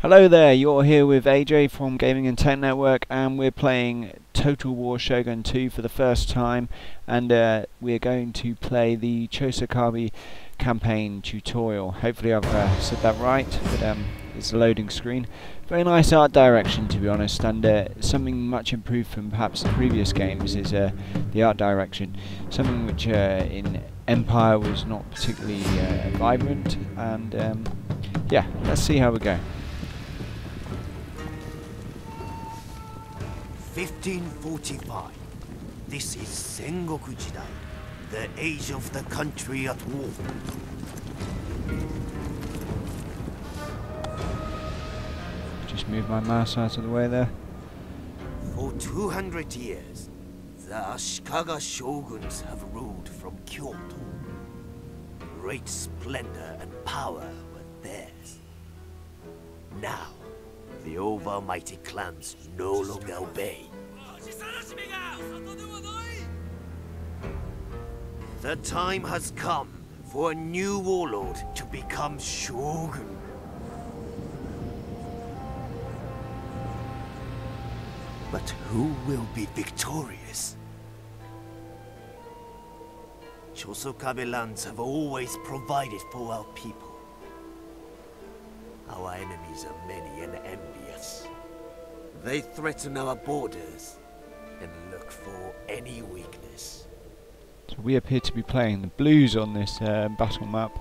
Hello there, you're here with AJ from Gaming and Tech Network, and we're playing Total War Shogun 2 for the first time, and we're going to play the Chosokabe campaign tutorial. Hopefully I've said that right, but it's a loading screen. Very nice art direction, to be honest, and something much improved from perhaps the previous games is the art direction. Something which in Empire was not particularly vibrant, and yeah, let's see how we go. 1545. This is Sengoku Jidai, the age of the country at war. Just move my mouse out of the way there. For 200 years, the Ashikaga shoguns have ruled from Kyoto. Great splendor and power were theirs. Now, the overmighty clans no longer obey. The time has come for a new warlord to become Shogun. But who will be victorious? Chosokabe lands have always provided for our people. Our enemies are many and envious. They threaten our borders and look for any weakness. So we appear to be playing the blues on this battle map.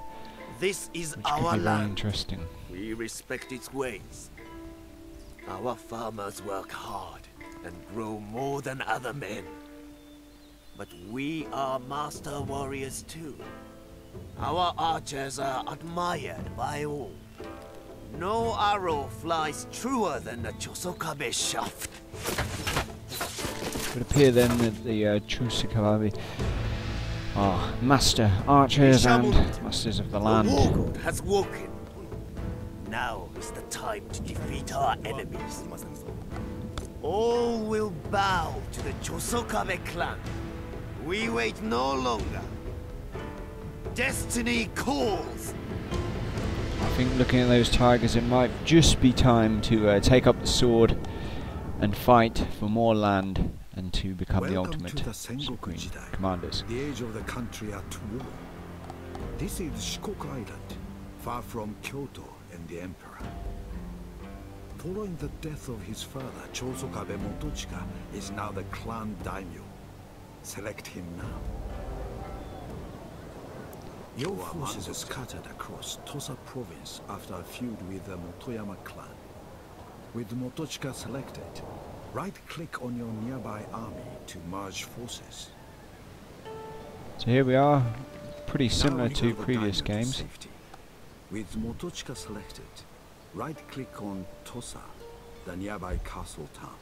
This is which our could be very land. interesting. We respect its ways. Our farmers work hard and grow more than other men. But we are master warriors too. Our archers are admired by all. No arrow flies truer than the Chosokabe shaft. It would appear then that the Chosokabe are master archers and masters of the land. The war god has woken. Now is the time to defeat our enemies. All will bow to the Chosokabe clan. We wait no longer. Destiny calls. I think looking at those tigers, it might just be time to take up the sword and fight for more land and to become the ultimate supreme commanders. The age of the country at war. This is Shikoku Island, far from Kyoto and the Emperor. Following the death of his father, Chosokabe Motochika is now the clan daimyo. Select him now. Your forces are scattered across Tosa province after a feud with the Motoyama clan. With Motochika selected, right-click on your nearby army to merge forces. So here we are, pretty similar to previous games. With Motochika selected, right-click on Tosa, the nearby castle town.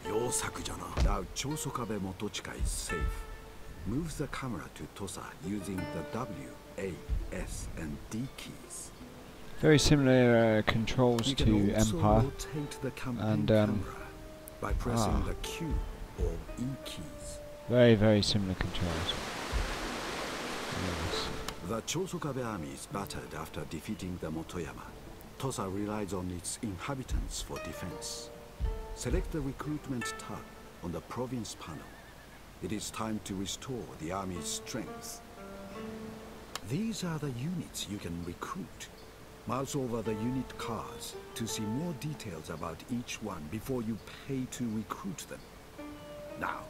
Now Chosokabe Motochika is safe. Move the camera to Tosa using the W, A, S, and D keys. Very similar controls to Empire, and by pressing the Q or E keys. very similar controls. Yes. The Chosokabe army is battered after defeating the Motoyama. Tosa relies on its inhabitants for defense. Select the recruitment tab on the province panel. It is time to restore the army's strength. These are the units you can recruit. Mouse over the unit cards to see more details about each one before you pay to recruit them. Now,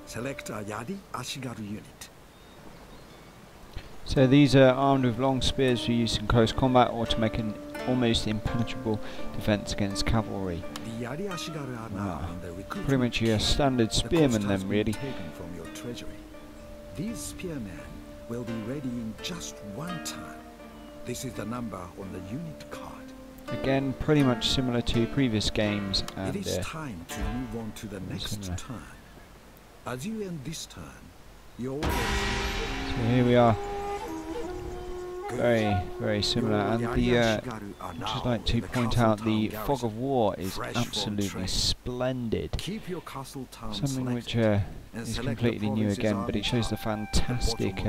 select a Yari Ashigaru unit. So these are armed with long spears for use in close combat or to make an almost impenetrable defense against cavalry. The Yari Ashigaru are now in the recruitment. Pretty much your standard spearmen then, really. Taken from your treasury. These spearmen will be ready in just one time. This is the number on the unit card. Again, pretty much similar to previous games, and it is time to move on to the next turn. As you end this turn, your so here we are. Very similar, and the I'd just like to point out the fog of war is absolutely splendid. Something which is completely new again, but it shows the fantastic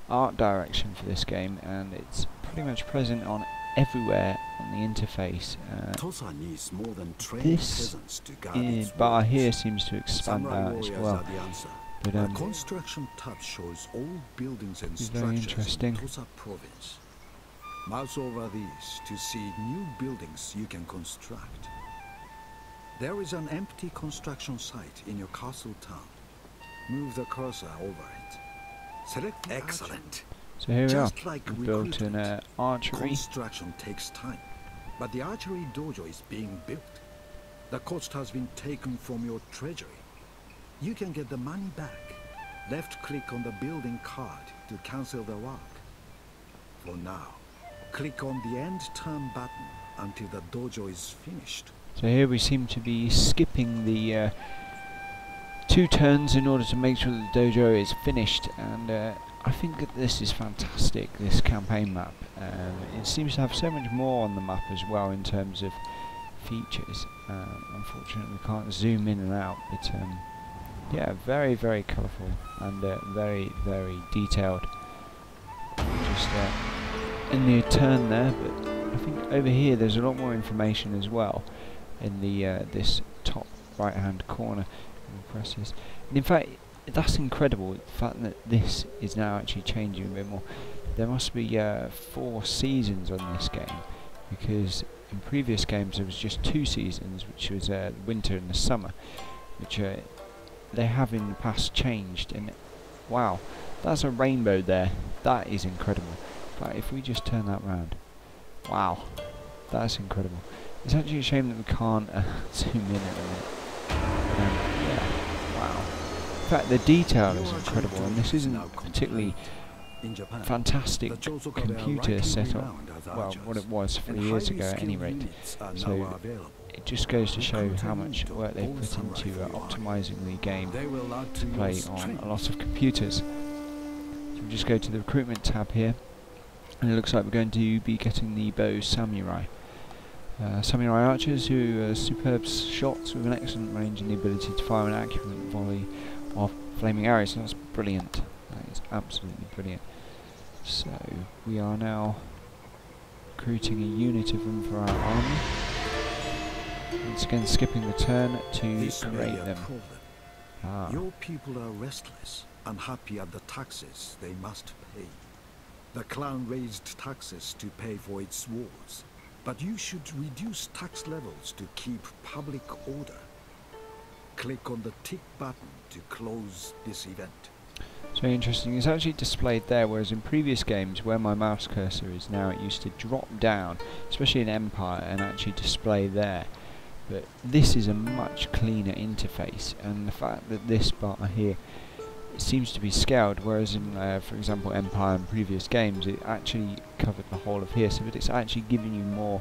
art direction for this game, and it's pretty much present on everywhere on the interface. Tosa needs more than trained This peasants to guard its bar borders. here seems to expand Samurai out as warriors well. are the answer. But The construction tab shows all buildings and It's very structures interesting. in Tosa province. Mouse over these to see new buildings you can construct. There is an empty construction site in your castle town. Move the cursor over it. Select the Excellent. so here we are. Just like We've built an recruitment, archery. construction takes time, but the archery dojo is being built. The cost has been taken from your treasury. You can get the money back. Left click on the building card to cancel the work. For now, click on the end turn button until the dojo is finished. So here we seem to be skipping the 2 turns in order to make sure that the dojo is finished, and I think that this is fantastic, this campaign map. It seems to have so much more on the map as well in terms of features. Unfortunately we can't zoom in and out, but yeah, very, very colourful and very, very detailed. Just in the turn there, but I think over here there's a lot more information as well in the this top right hand corner. Presses. And in fact, that's incredible, the fact that this is now actually changing a bit more. There must be 4 seasons on this game, because in previous games there was just 2 seasons, which was winter and the summer, which they have in the past changed. And wow, that's a rainbow there. That is incredible. But if we just turn that round, wow, that's incredible. It's actually a shame that we can't zoom in at the minute. Yeah, wow. In fact, the detail is incredible, and this isn't a particularly fantastic computer setup. Well, what it was 3 years ago at any rate. So it just goes to show how much work they've put into optimizing the game to play on a lot of computers. So we just go to the recruitment tab here, and it looks like we're going to be getting the bow samurai. Samurai archers who are superb shots with an excellent range and the ability to fire an accurate volley of flaming arrows. So that's brilliant. That is absolutely brilliant. So we are now recruiting a unit of them for our army. Once again, skipping the turn to create them. Your people are restless, unhappy at the taxes they must pay. The clan raised taxes to pay for its wars. But you should reduce tax levels to keep public order. Click on the tick button to close this event. So interesting, it's actually displayed there, whereas in previous games where my mouse cursor is now, it used to drop down, especially in Empire, and actually display there. But this is a much cleaner interface, and the fact that this bar here it seems to be scaled, whereas in, for example, Empire and previous games, it actually covered the whole of here, so that it's actually giving you more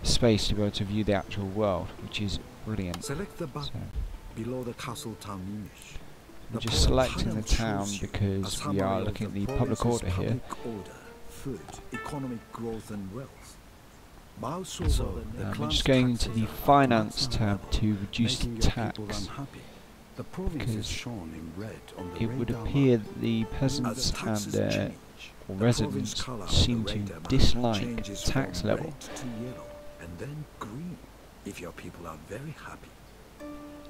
space to be able to view the actual world, which is brilliant. Select the button below the castle town image. We're just selecting the town because we are looking at the public order here. Food, economic growth and wealth. Mouse over the We're clan's just going into taxes the are finance maximum tab level, to reduce the making your tax. people unhappy. The province Because is shown in red on the It would radar appear map. that the As peasants taxes and change, or the residents province colour on seem the to radar map dislike changes the tax from level. red to yellow and then green if your people are very happy.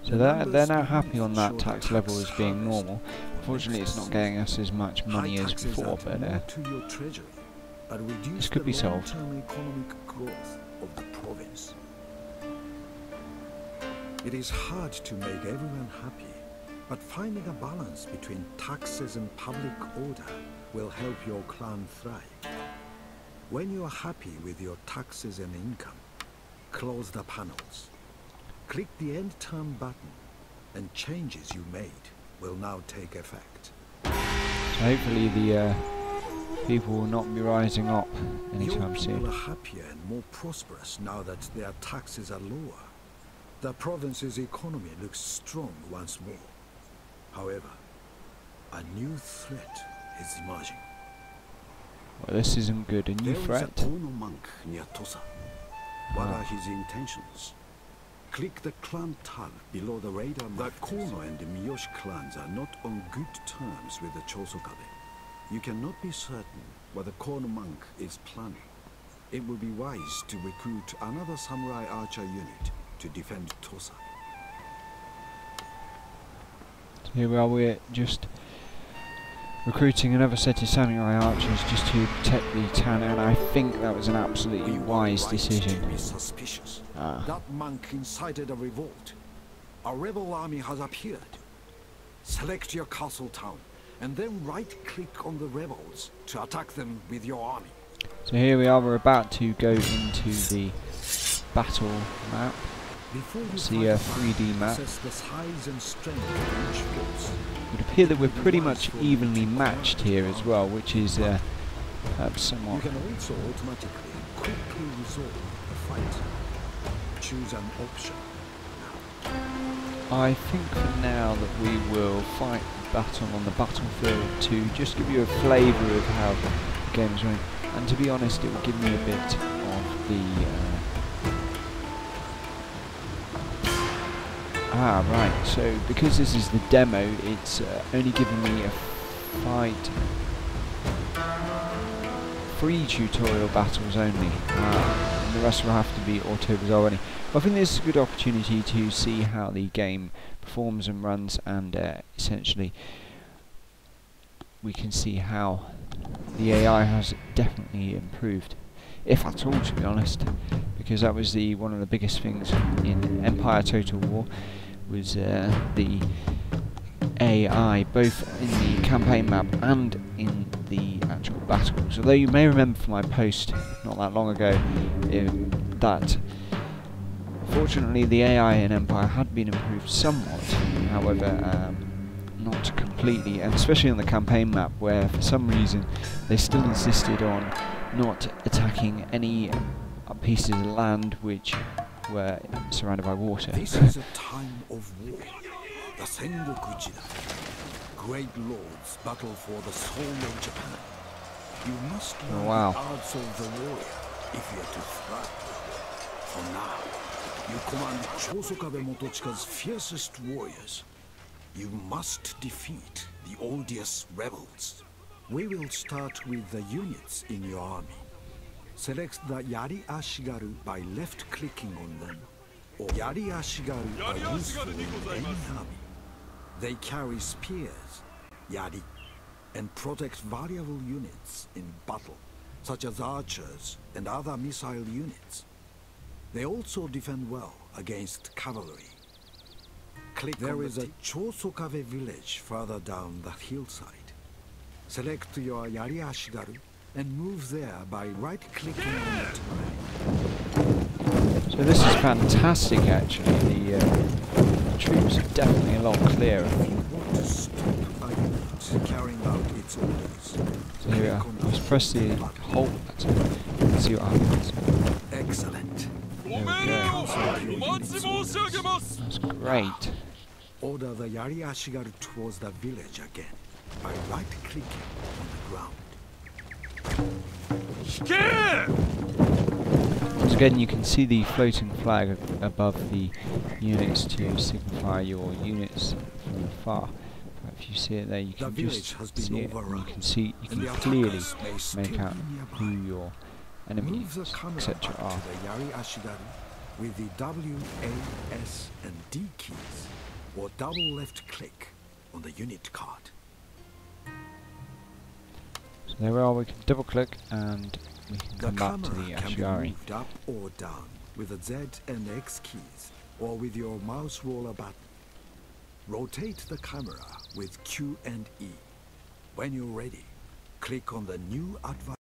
So they're now happy on that tax level as being normal. Unfortunately, it's not getting us as much money as before, but this could be solved. Economic growth of the province. It is hard to make everyone happy, but finding a balance between taxes and public order will help your clan thrive. When you are happy with your taxes and income, close the panels. Click the end turn button, and changes you made will now take effect. So hopefully the people will not be rising up anytime Your soon. people are happier and more prosperous now that their taxes are lower. The province's economy looks strong once more. However, a new threat is emerging. Well, this isn't good. A new There is a threat. Kono monk near Tosa. What are his intentions? Click the clan tab below the radar map. The Kono and the Miyoshi clans are not on good terms with the Chosokabe. You cannot be certain what the Kono monk is planning. it would be wise to recruit another samurai archer unit to defend Tosa. So here we are, we're just recruiting another set of samurai archers just to protect the town, and I think that was an absolutely wise decision. To be suspicious. That monk incited a revolt. A rebel army has appeared. Select your castle town, and then right-click on the rebels to attack them with your army. So here we are, we're about to go into the battle map. See a 3D map. Assess the size and strength of each force. It would appear that we're pretty much evenly matched here as well, which is somewhat... You can also automatically and quickly resolve the fight. Choose an option. I think for now that we will fight the battle on the battlefield to just give you a flavour of how the game is running. And to be honest, it will give me a bit of the... right, so because this is the demo, it's only giving me a fight... 3 tutorial battles only, and the rest will have to be auto-resolve. I think this is a good opportunity to see how the game performs and runs, and essentially we can see how the AI has definitely improved, if at all, to be honest, because that was one of the biggest things in Empire Total War, was the AI, both in the campaign map and in the actual battles. Although you may remember from my post not that long ago that fortunately the AI in Empire had been improved somewhat, however not completely, and especially on the campaign map, where for some reason they still insisted on not attacking any pieces of land which were surrounded by water. This is a time of war. The Sengoku Jidai. Great lords battle for the soul of Japan. You must learn the arts of the warrior if you are to thrive. For now, you command Chosokabe Motochika's fiercest warriors. You must defeat the odious rebels. We will start with the units in your army. Select the Yari Ashigaru by left-clicking on them, or Yari Ashigaru are useful in any army. They carry spears, Yari, and protect variable units in battle, such as archers and other missile units. They also defend well against cavalry. There is a Chosokabe village further down the hillside. Select your Yari Ashigaru and move there by right-clicking on it. So this is fantastic, actually. The troops are definitely a lot clearer. If you want to stop a unit carrying out its orders, so here we are. Just press the hold button and see what happens. Excellent. There we go. That's great. Order the Yari Ashigaru towards the village again by right-clicking on the ground. Once again, you can see the floating flag above the units to signify your units from afar. But if you see it there, you can just see it, and you can clearly make out who your enemies, etc. are. To the Yari Ashigaru with the W, A, S, and D keys, or double left-click on the unit card. So there we are, we can double click and we can come back to the camera can be Ashiari. moved up or down with the Z and X keys, or with your mouse roller button. Rotate the camera with Q and E. When you're ready, click on the new advanced